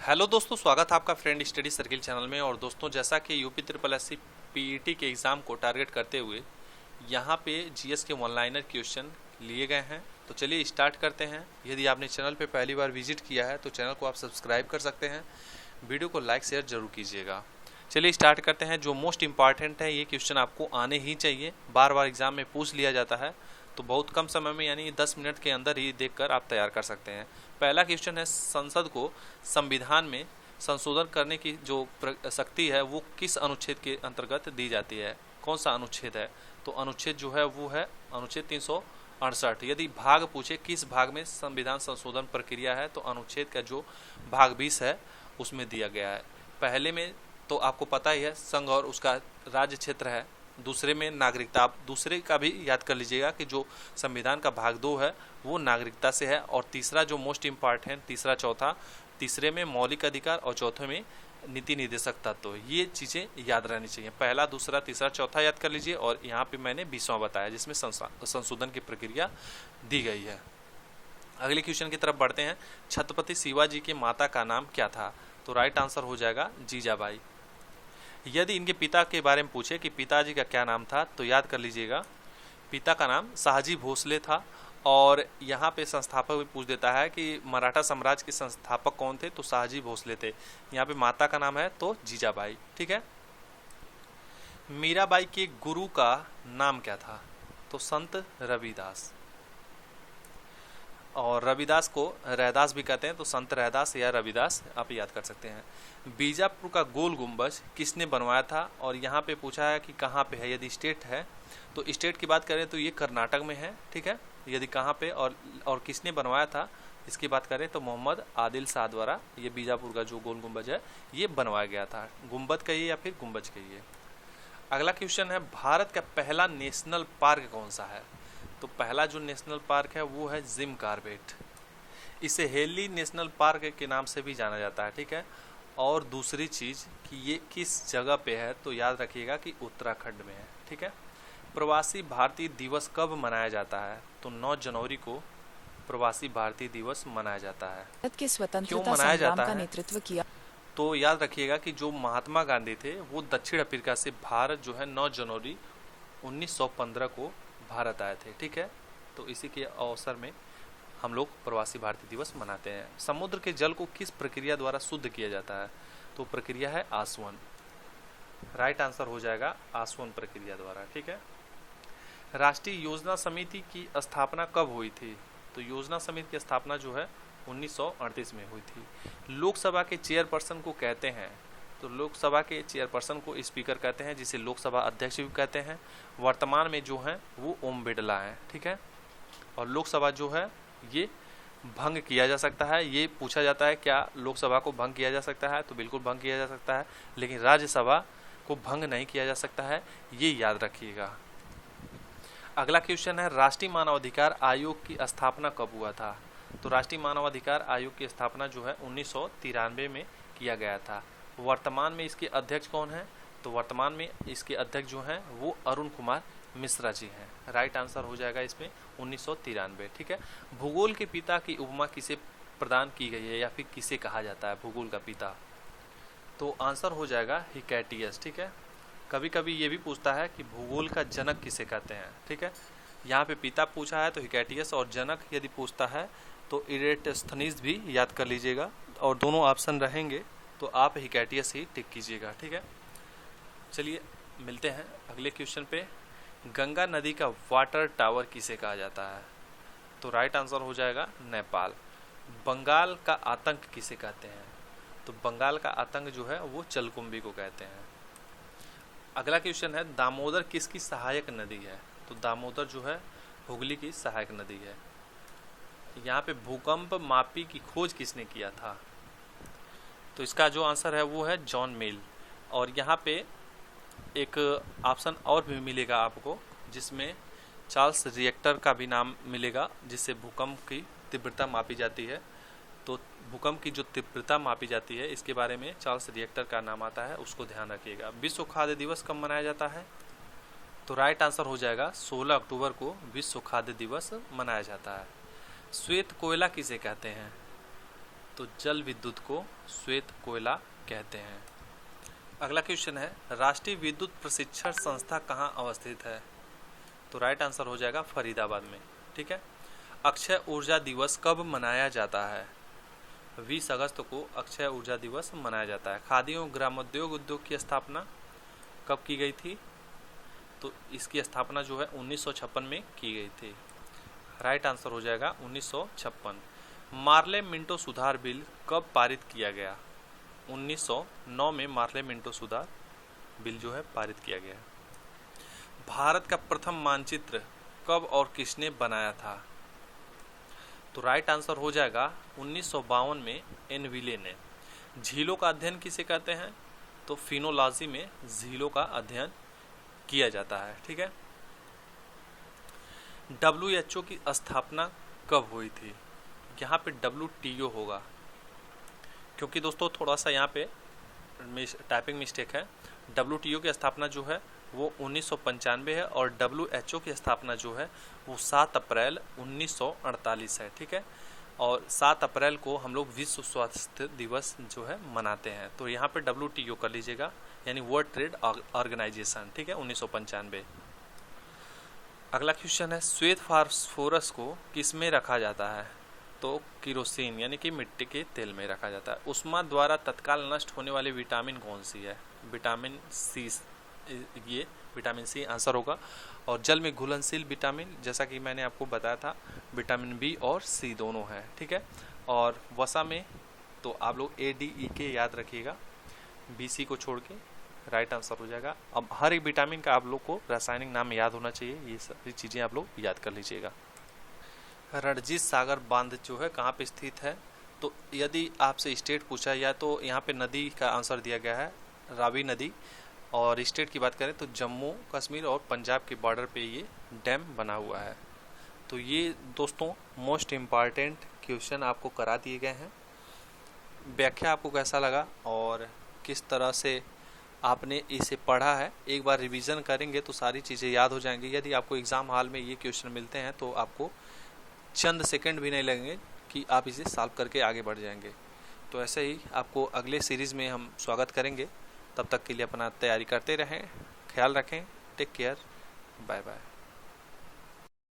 Hello दोस्तों, स्वागत है आपका फ्रेंड स्टडी सर्किल चैनल में। और दोस्तों, जैसा कि UP triple S C PET के एग्ज़ाम को टारगेट करते हुए यहाँ पे जीएस के वन लाइनर क्वेश्चन लिए गए हैं, तो चलिए स्टार्ट करते हैं। यदि आपने चैनल पे पहली बार विजिट किया है तो चैनल को आप सब्सक्राइब कर सकते हैं। वीडियो को लाइक शेयर जरूर कीजिएगा। चलिए स्टार्ट करते हैं। जो मोस्ट इम्पॉर्टेंट है, ये क्वेश्चन आपको आने ही चाहिए, बार बार एग्जाम में पूछ लिया जाता है, तो बहुत कम समय में यानी 10 मिनट के अंदर ही देखकर आप तैयार कर सकते हैं। पहला क्वेश्चन है, संसद को संविधान में संशोधन करने की जो शक्ति है वो किस अनुच्छेद के अंतर्गत दी जाती है? कौन सा अनुच्छेद है? तो अनुच्छेद जो है वो है अनुच्छेद 368। यदि भाग पूछे किस भाग में संविधान संशोधन प्रक्रिया है, तो अनुच्छेद का जो भाग 20 है उसमें दिया गया है। पहले में तो आपको पता ही है संघ और उसका राज्य क्षेत्र है, दूसरे में नागरिकता। आप दूसरे का भी याद कर लीजिएगा कि जो संविधान का भाग 2 है वो नागरिकता से है, और तीसरा जो मोस्ट इम्पॉर्टेंट तीसरा चौथा, तीसरे में मौलिक अधिकार और चौथे में नीति निर्देशक तत्व। ये चीज़ें याद रहनी चाहिए। पहला, दूसरा, तीसरा, चौथा याद कर लीजिए, और यहाँ पे मैंने 20वां बताया जिसमें संशोधन की प्रक्रिया दी गई है। अगले क्वेश्चन की तरफ बढ़ते हैं। छत्रपति शिवाजी की माता का नाम क्या था? तो राइट आंसर हो जाएगा जीजाबाई। यदि इनके पिता के बारे में पूछे कि पिताजी का क्या नाम था, तो याद कर लीजिएगा पिता का नाम शाहजी भोसले था। और यहाँ पे संस्थापक भी पूछ देता है कि मराठा साम्राज्य के संस्थापक कौन थे, तो शाहजी भोसले थे। यहाँ पे माता का नाम है तो जीजाबाई। ठीक है। मीराबाई के गुरु का नाम क्या था? तो संत रविदास। और रविदास को रैदास भी कहते हैं, तो संत रैदास या रविदास आप याद कर सकते हैं। बीजापुर का गोल गुंबज किसने बनवाया था? और यहाँ पे पूछा है कि कहाँ पे है। यदि स्टेट है तो स्टेट की बात करें तो ये कर्नाटक में है। ठीक है। यदि कहाँ पे और किसने बनवाया था इसकी बात करें तो मोहम्मद आदिल शाह द्वारा ये बीजापुर का जो गोल गुंबज है ये बनवाया गया था। गुंबद कहिए या फिर गुंबज कहिए। अगला क्वेश्चन है, भारत का पहला नेशनल पार्क कौन सा है? तो पहला जो नेशनल पार्क है वो है जिम कॉर्बेट। इसे हेली नेशनल पार्क के नाम से भी जाना जाता है। ठीक है। और दूसरी चीज़ कि ये किस जगह पे है, तो याद रखिएगा कि उत्तराखंड में है। ठीक है। प्रवासी भारतीय दिवस कब मनाया जाता है? तो 9 जनवरी को प्रवासी भारतीय दिवस मनाया जाता है। भारत के स्वतंत्रता क्यों मनाया संग्राम जाता का है? नेतृत्व किया। तो याद रखिएगा कि जो महात्मा गांधी थे वो दक्षिण अफ्रीका से भारत जो है 9 जनवरी 1915 को भारत आए थे। ठीक है। तो इसी के अवसर में हम लोग प्रवासी भारतीय दिवस मनाते हैं। समुद्र के जल को किस प्रक्रिया द्वारा शुद्ध किया जाता है? तो प्रक्रिया है आसवन। राइट आंसर हो जाएगा आसवन प्रक्रिया द्वारा। ठीक है। राष्ट्रीय योजना समिति की स्थापना कब हुई थी? तो योजना समिति की स्थापना जो है 1938 में हुई थी। लोकसभा के चेयरपर्सन को कहते हैं, तो लोकसभा के चेयरपर्सन को स्पीकर कहते हैं, जिसे लोकसभा अध्यक्ष भी कहते हैं। वर्तमान में जो है वो ओम बिरला है। ठीक है। और लोकसभा जो है ये भंग किया जा सकता है। ये पूछा जाता है क्या लोकसभा को भंग किया जा सकता है? तो बिल्कुल भंग किया जा सकता है, लेकिन राज्यसभा को भंग नहीं किया जा सकता है, ये याद रखिएगा। अगला क्वेश्चन है, राष्ट्रीय मानवाधिकार आयोग की स्थापना कब हुआ था? तो राष्ट्रीय मानवाधिकार आयोग की स्थापना जो है 1993 में किया गया था। वर्तमान में इसके अध्यक्ष कौन है? तो वर्तमान में इसके अध्यक्ष जो हैं वो अरुण कुमार मिश्रा जी हैं। राइट आंसर हो जाएगा इसमें 1993। ठीक है। भूगोल के पिता की उपमा किसे प्रदान की गई है या फिर किसे कहा जाता है भूगोल का पिता? तो आंसर हो जाएगा हिकैटियस। ठीक है। कभी कभी ये भी पूछता है कि भूगोल का जनक किसे कहते हैं। ठीक है। यहाँ पे पिता पूछा है तो हिकैटियस, और जनक यदि पूछता है तो इरेटस्थनीज भी याद कर लीजिएगा, और दोनों ऑप्शन रहेंगे तो आप हिकैटियस ही टिक कीजिएगा। ठीक है। चलिए मिलते हैं अगले क्वेश्चन पे। गंगा नदी का वाटर टावर किसे कहा जाता है? तो राइट आंसर हो जाएगा नेपाल। बंगाल का आतंक किसे कहते हैं? तो बंगाल का आतंक जो है वो चलकुंभी को कहते हैं। अगला क्वेश्चन है, दामोदर किसकी सहायक नदी है? तो दामोदर जो है हुगली की सहायक नदी है। यहाँ पे भूकंप मापी की खोज किसने किया था? तो इसका जो आंसर है वो है जॉन मिल। और यहाँ पे एक ऑप्शन और भी मिलेगा आपको, जिसमें चार्ल्स रिएक्टर का भी नाम मिलेगा, जिससे भूकंप की तीव्रता मापी जाती है। तो भूकंप की जो तीव्रता मापी जाती है इसके बारे में चार्ल्स रिएक्टर का नाम आता है, उसको ध्यान रखिएगा। विश्व खाद्य दिवस कब मनाया जाता है? तो राइट आंसर हो जाएगा 16 अक्टूबर को विश्व खाद्य दिवस मनाया जाता है। श्वेत कोयला किसे कहते हैं? तो जल विद्युत को श्वेत कोयला कहते हैं। अगला क्वेश्चन है, राष्ट्रीय विद्युत प्रशिक्षण संस्था कहाँ अवस्थित है? तो राइट आंसर हो जाएगा फरीदाबाद में। ठीक है। अक्षय ऊर्जा दिवस कब मनाया जाता है? 20 अगस्त को अक्षय ऊर्जा दिवस मनाया जाता है। खादी एवं ग्रामोद्योग उद्योग की स्थापना कब की गई थी? तो इसकी स्थापना जो है 1956 में की गई थी। राइट आंसर हो जाएगा 1956। मार्ले मिंटो सुधार बिल कब पारित किया गया? 1909 में मार्ले मिंटो सुधार बिल जो है पारित किया गया। भारत का प्रथम मानचित्र कब और किसने बनाया था? तो राइट आंसर हो जाएगा 1952 में एनविले ने। झीलों का अध्ययन किसे कहते हैं? तो फिनोलॉजी में झीलों का अध्ययन किया जाता है। ठीक है। WHO की स्थापना कब हुई थी? यहाँ पे WTO होगा, क्योंकि दोस्तों थोड़ा सा यहाँ पे टाइपिंग मिस्टेक है। WTO की स्थापना जो है वो 1995 है और WHO की स्थापना जो है वो 7 अप्रैल 1948 है। ठीक है। और 7 अप्रैल को हम लोग विश्व स्वास्थ्य दिवस जो है मनाते हैं। तो यहाँ पे WTO कर लीजिएगा, यानी वर्ल्ड ट्रेड ऑर्गेनाइजेशन। ठीक है, 1995। अगला क्वेश्चन है, श्वेत फास्फोरस को किस में रखा जाता है? तो किरोसिन यानी कि मिट्टी के तेल में रखा जाता है। उष्मा द्वारा तत्काल नष्ट होने वाली विटामिन कौन सी है? विटामिन सी, ये विटामिन सी आंसर होगा। और जल में घुलनशील विटामिन, जैसा कि मैंने आपको बताया था, विटामिन बी और सी दोनों हैं। ठीक है। और वसा में तो आप लोग ADE याद रखिएगा, BC को छोड़ के राइट आंसर हो जाएगा। अब हर एक विटामिन का आप लोग को रासायनिक नाम याद होना चाहिए, ये सारी चीज़ें आप लोग याद कर लीजिएगा। रणजीत सागर बांध जो है कहाँ पे स्थित है? तो यदि आपसे स्टेट पूछा या तो यहाँ पे नदी का आंसर दिया गया है, रावी नदी। और स्टेट की बात करें तो जम्मू कश्मीर और पंजाब के बॉर्डर पे ये डैम बना हुआ है। तो ये दोस्तों मोस्ट इम्पॉर्टेंट क्वेश्चन आपको करा दिए गए हैं। व्याख्या आपको कैसा लगा और किस तरह से आपने इसे पढ़ा है, एक बार रिवीजन करेंगे तो सारी चीज़ें याद हो जाएंगी। यदि आपको एग्ज़ाम हॉल में ये क्वेश्चन मिलते हैं तो आपको चंद सेकंड भी नहीं लगेंगे कि आप इसे सॉल्व करके आगे बढ़ जाएंगे। तो ऐसे ही आपको अगले सीरीज़ में हम स्वागत करेंगे। तब तक के लिए अपना तैयारी करते रहें, ख्याल रखें, टेक केयर, बाय बाय।